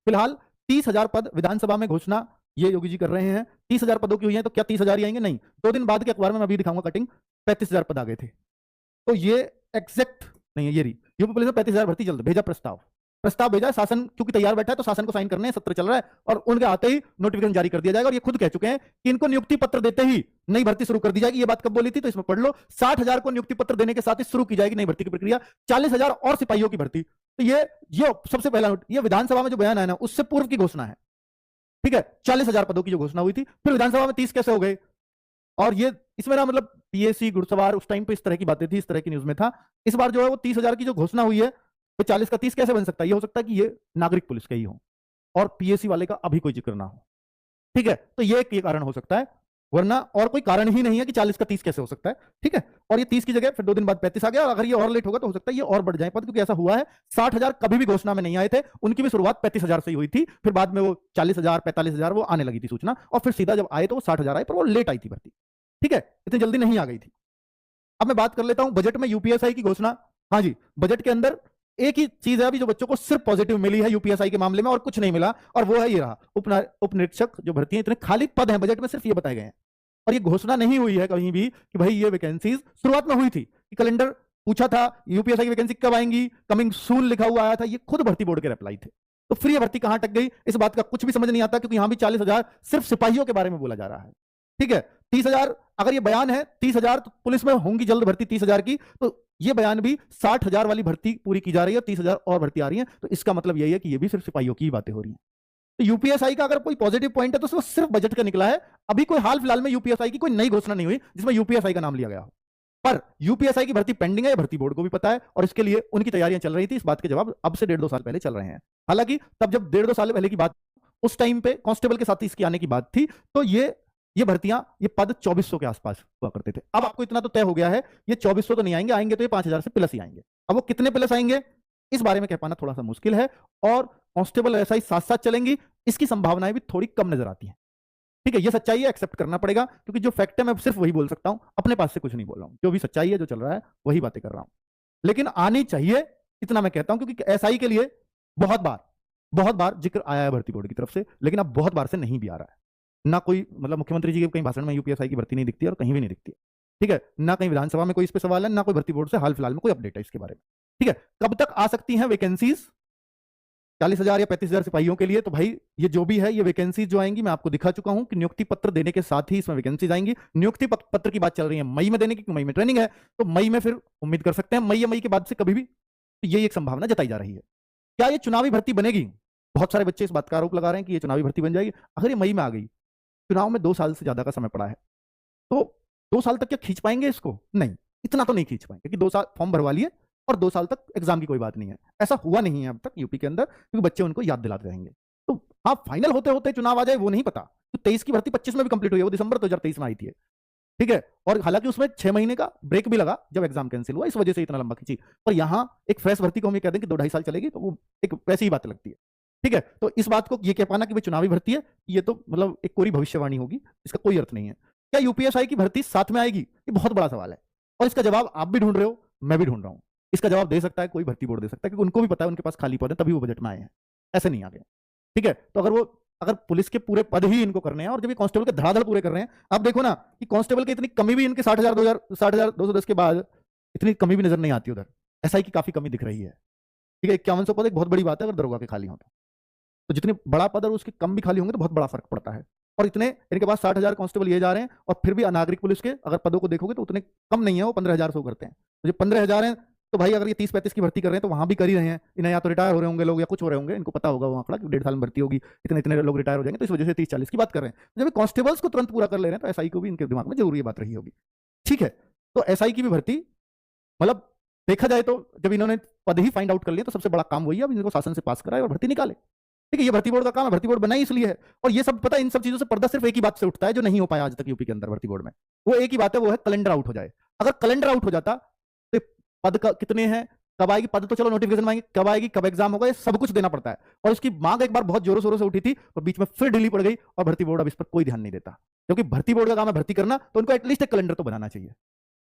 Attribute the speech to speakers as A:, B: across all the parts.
A: फिलहाल 30,000 पद विधानसभा में घोषणा ये योगी जी कर रहे हैं। 30,000 पदों की हुई है, तो क्या 30,000 ही आएंगे? नहीं, 2 दिन बाद के अखबार में मैं अभी दिखाऊंगा कटिंग, 35,000 पद आ गए थे। तो ये एग्जैक्ट नहीं है, ये रही यूपी पुलिस में 35,000 भर्ती जल्द भेजा प्रस्ताव भेजा, शासन क्योंकि तैयार बैठा है तो शासन को साइन करने हैं, सत्र चल रहा है और उनके आते ही नोटिफिकेशन जारी कर दिया जाएगा। और ये खुद कह चुके हैं कि इनको नियुक्ति पत्र देते ही नई भर्ती शुरू कर दी जाएगी। ये बात कब बोली थी? तो इसमें पढ़ लो, 60,000 को नियुक्ति पत्र देने के साथ ही शुरू की जाएगी नई भर्ती की प्रक्रिया, 40,000 और सिपाहियों की भर्ती। तो ये सबसे पहला ये विधानसभा में जो बयान आया ना, उससे पूर्व की घोषणा है। ठीक है, 40,000 पदों की जो घोषणा हुई थी, फिर विधानसभा में 30 कैसे हो गए? और ये इसमें ना मतलब पीएससी घुड़सवार उस टाइम पे इस तरह की बातें थी, इस तरह की न्यूज में था। इस बार जो है वो 30,000 की जो घोषणा हुई है, तो 40 का 30 कैसे बन सकता है? ये हो सकता है कि ये नागरिक पुलिस का ही हो और पीएससी वाले का अभी कोई जिक्र ना हो। ठीक है, तो ये एक कारण हो सकता है, वरना और कोई कारण ही नहीं है कि 40 का 30 कैसे हो सकता है। ठीक है, और ये 30 की जगह फिर 2 दिन बाद 35 आ गया, और अगर ये और लेट होगा तो हो सकता है ये और बढ़ जाए पद, क्योंकि ऐसा हुआ है 60,000 कभी भी घोषणा में नहीं आए थे, उनकी भी शुरुआत 35,000 से ही हुई थी, फिर बाद में वो 40,000 45,000 वो आने लगी थी सूचना, और फिर सीधा जब आए तो वो 60,000 आए, पर वो लेट आई थी भर्ती। ठीक है, इतनी जल्दी नहीं आ गई थी। अब मैं बात कर लेता हूं बजट में यूपीएसआई की घोषणा। हाँ जी, बजट के अंदर एक ही चीज है अभी जो बच्चों को सिर्फ पॉजिटिव मिली है यूपीएसआई के मामले में, और कुछ नहीं मिला, और वो है ये रहा उप निरीक्षक जो भर्ती है, इतने खाली पद हैं बजट में, सिर्फ ये बताए गए हैं। और ये घोषणा नहीं हुई है कहीं भी कि भाई ये वैकेंसीज शुरुआत में हुई थी कि कैलेंडर पूछा था यूपीएसआई की वैकेंसी कब आएंगी, कमिंग सून लिखा हुआ आया था, ये खुद भर्ती बोर्ड के रिप्लाई थे। तो फिर ये भर्ती कहां अटक गई, इस बात का कुछ भी समझ नहीं आता, क्योंकि यहां भी 40,000 सिर्फ सिपाहियों के बारे में बोला जा रहा है। ठीक है, 30,000 अगर ये बयान है 30,000 तो पुलिस में होंगी जल्द भर्ती 30,000 की, तो ये बयान भी 60,000 वाली भर्ती पूरी की जा रही है, 30,000 और भर्ती आ रही है, तो इसका मतलब यही है कि ये भी सिर्फ सिपाहियों की बातें हो रही हैं। तो यूपीएसआई का अगर कोई पॉजिटिव पॉइंट है तो वो सिर्फ बजट का निकला है। अभी कोई हाल फिलहाल में यूपीएसआई की कोई नई घोषणा नहीं हुई जिसमें यूपीएसआई का नाम लिया गया हो, पर यूपीएसआई की भर्ती पेंडिंग है, भर्ती बोर्ड को भी पता है, और इसके लिए उनकी तैयारियां चल रही थी। इस बात के जवाब अब से 1.5-2 साल पहले चल रहे हैं। हालांकि तब जब 1.5-2 साल पहले की बात, उस टाइम पे कांस्टेबल के साथ इसकी आने की बात थी, तो ये भर्तियां, ये पद 2400 के आसपास हुआ करते थे। अब आपको इतना तो तय हो गया है, ये 2400 तो नहीं आएंगे, आएंगे तो ये 5,000 से प्लस ही आएंगे। अब वो कितने प्लस आएंगे इस बारे में कह पाना थोड़ा सा मुश्किल है, और कांस्टेबल ऐसा ही साथ साथ चलेंगी, इसकी संभावनाएं भी थोड़ी कम नजर आती हैं। ठीक है, ये सच्चाई है, एक्सेप्ट करना पड़ेगा, क्योंकि जो फैक्ट है मैं सिर्फ वही बोल सकता हूं, अपने पास से कुछ नहीं बोल रहा हूं, जो भी सच्चाई है जो चल रहा है वही बातें कर रहा हूं। लेकिन आनी चाहिए, इतना मैं कहता हूं, क्योंकि एसआई के लिए बहुत बार जिक्र आया है भर्ती बोर्ड की तरफ से, लेकिन अब बहुत बार से नहीं भी आ रहा है। ना कोई मतलब मुख्यमंत्री जी के कहीं भाषण में यूपीएसआई की भर्ती नहीं दिखती है, और कहीं भी नहीं दिखती है। ठीक है, ना कहीं विधानसभा में कोई इस पर सवाल है, ना कोई भर्ती बोर्ड से हाल फिलहाल में कोई अपडेट है इसके बारे में। ठीक है, कब तक आ सकती हैं वैकेंसीज 40,000 या 35,000 सिपाहियों के लिए? तो भाई ये जो भी है, ये वैकेंसीज जो आएंगी मैं आपको दिखा चुका हूं कि नियुक्ति पत्र देने के साथ ही इसमें वैकेंसीज आएंगी। नियुक्ति पत्र की बात चल रही है मई में देने की, मई में ट्रेनिंग है, तो मई में फिर उम्मीद कर सकते हैं मई या मई के बाद से कभी भी, तो यही एक संभावना जताई जा रही है। क्या ये चुनावी भर्ती बनेगी? बहुत सारे बच्चे इस बात का आरोप लगा रहे हैं कि ये चुनावी भर्ती बन जाएगी। अगर ये मई में आ गई, चुनाव में 2 साल से ज्यादा का समय पड़ा है, तो 2 साल तक क्या खींच पाएंगे इसको? नहीं, इतना तो नहीं खींच पाएंगे कि 2 साल फॉर्म भरवा लिए और 2 साल तक एग्जाम की कोई बात नहीं है। ऐसा हुआ नहीं है अब तक यूपी के अंदर, क्योंकि बच्चे उनको याद दिलाते रहेंगे। तो हाँ, फाइनल होते होते चुनाव आ जाए वो नहीं पता। तो 23 की भर्ती 25 में भी कंप्लीट हुई है, वो दिसंबर 2023 में आई थी। ठीक है, और हालांकि उसमें 6 महीने का ब्रेक भी लगा जब एग्जाम कैंसिल हुआ, इस वजह से इतना लंबा खींची। पर यहाँ एक फ्रेश भर्ती को हम ये कह दें कि 2-2.5 साल चलेगी, तो वो एक वैसी ही बात लगती है। ठीक है, तो इस बात को ये कह पाना कि भाई चुनावी भर्ती है, ये तो मतलब एक कोरी भविष्यवाणी होगी, इसका कोई अर्थ नहीं है। क्या यूपीएसआई की भर्ती साथ में आएगी? ये बहुत बड़ा सवाल है, और इसका जवाब आप भी ढूंढ रहे हो, मैं भी ढूंढ रहा हूं। इसका जवाब दे सकता है कोई भर्ती बोर्ड दे सकता है, क्योंकि उनको भी पता है उनके पास खाली पद है, तभी वो बजट में आए हैं, ऐसे नहीं आ गए। ठीक है, तो अगर पुलिस के पूरे पद ही इनको करने हैं, और जब ये कांस्टेबल के धड़ाधड़ पूरे कर रहे हैं, आप देखो ना कि कांस्टेबल की इतनी कमी भी इनके 60,210 के बाद इतनी कमी भी नजर नहीं आती उधर। एसआई की काफी कमी दिख रही है। ठीक है, 5100 पद एक बहुत बड़ी बात है अगर दरोगा के खाली हो तो जितने बड़ा पद और उसके कम भी खाली होंगे तो बहुत बड़ा फर्क पड़ता है। और इतने इनके पास 60,000 कांस्टेबल ये जा रहे हैं, और फिर भी अनागरिक पुलिस के अगर पदों को देखोगे तो उतने कम नहीं है, वो 15,000 से करते हैं। तो जो 15,000 हैं, तो भाई अगर ये 30-35 की भर्ती कर रहे हैं तो वहां भी कर ही रहे हैं। इन्हें या तो रिटायर हो रहे होंगे लोग, या कुछ हो रहे होंगे, इनको पता होगा वो आंकड़ा कि 1.5 साल में भर्ती होगी, इतने इतने लोग रिटायर हो जाएंगे, तो इस वजह से 30-40 की बात कर रहे हैं। जब कांस्टेबल्स को तुरंत पूरा कर ले रहे हैं, तो एसआई को भी इनके दिमाग में जरूर ये बात रही होगी। ठीक है, तो एसआई की भी भर्ती, मतलब देखा जाए तो जब इन्होंने पद ही फाइंड आउट कर लिया, तो सबसे बड़ा काम वही है, अब इनको शासन से पास कराए और भर्ती निकाले। ठीक है, ये भर्ती बोर्ड का काम है, भर्ती बोर्ड बनाई इसलिए है। और ये सब पता है, इन सब चीजों से पर्दा सिर्फ एक ही बात से उठता है जो नहीं हो पाया आज तक यूपी के अंदर भर्ती बोर्ड में। वो एक ही बात है, वो है कैलेंडर आउट हो जाए। अगर कैलेंडर आउट हो जाता तो पद का कितने हैं, कब आएगी पद, तो चलो नोटिफिकेशन में आएंगे, कब आएगी, कब एग्जाम होगा, ये सब कुछ देना पड़ता है। और इसकी मांग एक बार बहुत जोरों शोरों से उठी थी, और बीच में फिर ढीली पड़ गई, और भर्ती बोर्ड अब इस पर कोई ध्यान नहीं देता, क्योंकि भर्ती बोर्ड का काम है भर्ती करना, तो उनको एटलीस्ट एक कैलेंडर तो बनाना चाहिए।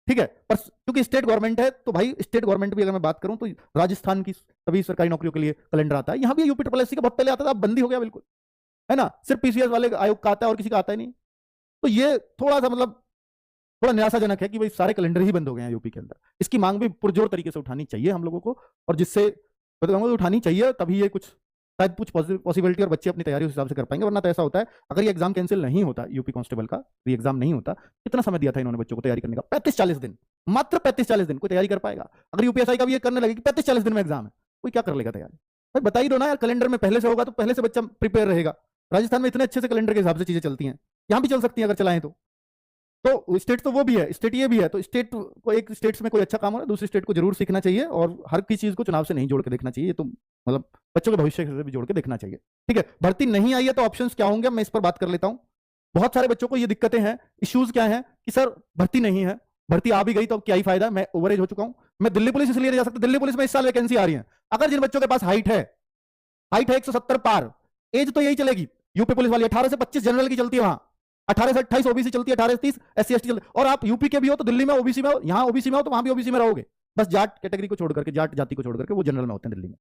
A: ठीक है। पर क्योंकि स्टेट गवर्नमेंट है तो भाई स्टेट गवर्नमेंट भी अगर मैं बात करूं तो राजस्थान की सभी सरकारी नौकरियों के लिए कैलेंडर आता है। यहां भी यूपी ट्रिपल एससी का बहुत पहले आता था, अब बंदी हो गया बिल्कुल, है ना। सिर्फ पीसीएस वाले आयोग का आता है और किसी का आता ही नहीं। तो ये थोड़ा सा मतलब थोड़ा निराशाजनक है कि भाई सारे कैलेंडर ही बंद हो गए हैं यूपी के अंदर। इसकी मांग भी पुरजोर तरीके से उठानी चाहिए हम लोगों को, और जिससे उठानी चाहिए तभी ये कुछ शायद कुछ पॉसिबिलिटी और बच्चे अपनी तैयारी उस हिसाब से कर पाएंगे। वरना तो ऐसा होता है अगर ये एग्जाम कैंसिल नहीं होता, यूपी कांस्टेबल का ये एग्जाम नहीं होता, कितना समय दिया था इन्होंने बच्चों को तैयारी करने का? 35-40 दिन, मात्र 35-40 दिन कोई तैयारी कर पाएगा? अगर यूपीएसआई का भी ये करने लगे कि 35-40 दिन में एग्जाम है, कोई क्या कर लेगा तैयारी? भाई बता ही दो ना यार, कैलेंडर में पहले से होगा तो पहले से बच्चा प्रिपेयर रहेगा। राजस्थान में इतने अच्छे से कैलेंडर के हिसाब से चीजें चलती हैं, यहां भी चल सकती हैं अगर चलाएं तो स्टेट तो वो भी है, स्टेट ये भी है। तो स्टेट को, एक स्टेट्स में कोई अच्छा काम हो रहा है दूसरी स्टेट को जरूर सीखना चाहिए, और हर किसी चीज को चुनाव से नहीं जोड़ के देखना चाहिए। तो मतलब बच्चों के भविष्य से भी जोड़ के देखना चाहिए। ठीक है, भर्ती नहीं आई है तो ऑप्शंस क्या होंगे मैं इस पर बात कर लेता हूं। बहुत सारे बच्चों को ये दिक्कतें हैं, इश्यूज क्या हैं कि सर भर्ती नहीं है, भर्ती आ भी गई तो क्या ही फायदा, मैं ओवरेज हो चुका हूं, मैं दिल्ली पुलिस इसलिए नहीं जा सकता। दिल्ली पुलिस में इस साल वैकेंसी आ रही है। अगर जिन बच्चों के पास हाइट है 170 पार, एज तो यही चलेगी यूपी पुलिस वाली, 18 से 25 जनरल की चलती है वहां, 18 से 28 ओबीसी चलती है, 18 से 30 एससी एसटी चलती है। और आप यूपी के भी हो तो दिल्ली में ओबीसी में हो, यहां ओबीसी में हो तो वहां भी ओबीसी में रहोगे। बस जाट कैटेगरी को छोड़ करके, जाट जाति को छोड़ करके वो जनरल में होते हैं दिल्ली में।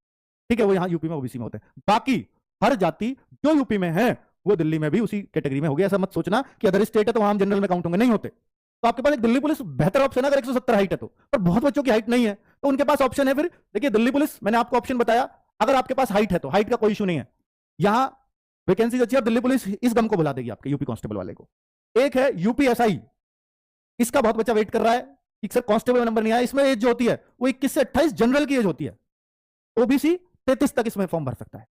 A: ठीक है, वो यहाँ यूपी में ओबीसी में होते हैं। बाकी हर जाति जो यूपी में है वो दिल्ली में भी उसी कैटेगरी में होगी। ऐसा मत सोचना कि अदर स्टेट है तो वहां जनरल में काउंट होंगे, नहीं होते। तो आपके पास एक दिल्ली पुलिस बेहतर ऑप्शन है अगर 170 हाइट है तो, पर बहुत बच्चों की हाइट नहीं है तो उनके पास ऑप्शन है। फिर देखिए दिल्ली पुलिस, मैंने आपको ऑप्शन बताया, अगर आपके पास हाइट है तो हाइट का कोई इशू नहीं है, यहां वैकेंसी अच्छी है। दिल्ली पुलिस इस गम को बुला देगी आपके यूपी कांस्टेबल वाले को। एक है यूपीएसआई, इसका बहुत बच्चा वेट कर रहा है कि सर कांस्टेबल नंबर नहीं आया। इसमें एज जो होती है वो 21 से 28 जनरल की एज होती है, ओबीसी 33 तक इसमें फॉर्म भर सकता है।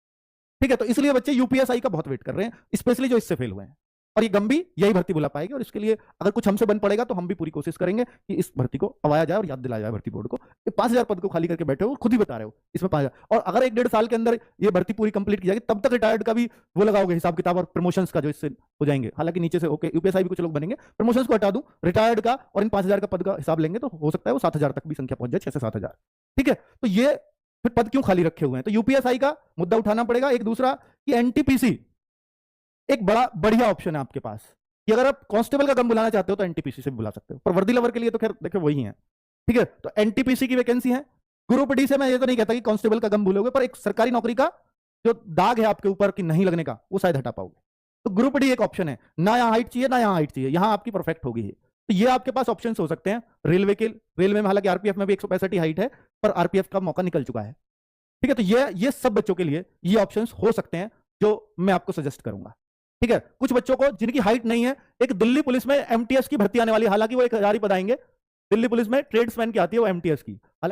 A: ठीक है, तो इसलिए बच्चे यूपीएसआई का बहुत वेट कर रहे हैं, स्पेशली जो इससे फेल हुए हैं। और ये गम भी यही भर्ती बुला पाएगी, और इसके लिए अगर कुछ हमसे बन पड़ेगा तो हम भी पूरी कोशिश करेंगे कि इस भर्ती को अवाया जाए और याद दिलाया जाए भर्ती बोर्ड को। 5000 पद को खाली करके बैठे हो, खुद ही बता रहे हो इसमें 5000, और अगर 1-1.5 साल के अंदर ये भर्ती पूरी कंप्लीट की जाएगी तब तक रिटायर्ड का भी वो लगाओगे हिसाब किताब, और प्रमोशंस का जो इससे हो जाएंगे। हालांकि नीचे से ओके यूपीएसआई भी कुछ लोग बनेंगे, प्रमोशंस को हटा दूं, रिटायर्ड का और इन 5000 का पद का हिसाब लेंगे तो हो सकता है वो 7000 तक भी संख्या पहुंच जाए, 6 से 7000। ठीक है, तो ये फिर पद क्यों खाली रखे हुए हैं? तो यूपीएसआई का मुद्दा उठाना पड़ेगा। एक दूसरा कि एनटीपीसी एक बड़ा बढ़िया ऑप्शन है आपके पास, कि अगर आप कांस्टेबल का गम बुलाना चाहते हो तो एनटीपीसी से भी बुला सकते हो, पर वर्दी लवर के लिए तो खैर देखो वही है। ठीक है, तो एनटीपीसी की वैकेंसी है। ग्रुप डी से मैं ये तो नहीं कहता कि कांस्टेबल का गम भूलोगे, पर एक सरकारी नौकरी का जो दाग है आपके ऊपर कि नहीं लगने का, वो शायद हटा पाओगे। तो ग्रुप डी एक ऑप्शन है, ना यहाँ हाइट चाहिए ना यहाँ हाइट चाहिए, यहाँ आपकी परफेक्ट होगी। तो ये आपके पास ऑप्शन हो सकते हैं। रेलवे में हालांकि आरपीएफ में भी 165 हाइट है, पर आरपीएफ का मौका निकल चुका है। ठीक है, तो ये सब बच्चों के लिए ये ऑप्शंस हो सकते हैं जो मैं आपको सजेस्ट करूंगा। ठीक है, कुछ बच्चों को जिनकी हाइट नहीं है, एक दिल्ली पुलिस में एमटीएस की भर्ती आने वाली है, हालांकि वो 1000 ही पद आएंगे। दिल्ली पुलिस में ट्रेड्समैन की आती है वो एमटीएस की।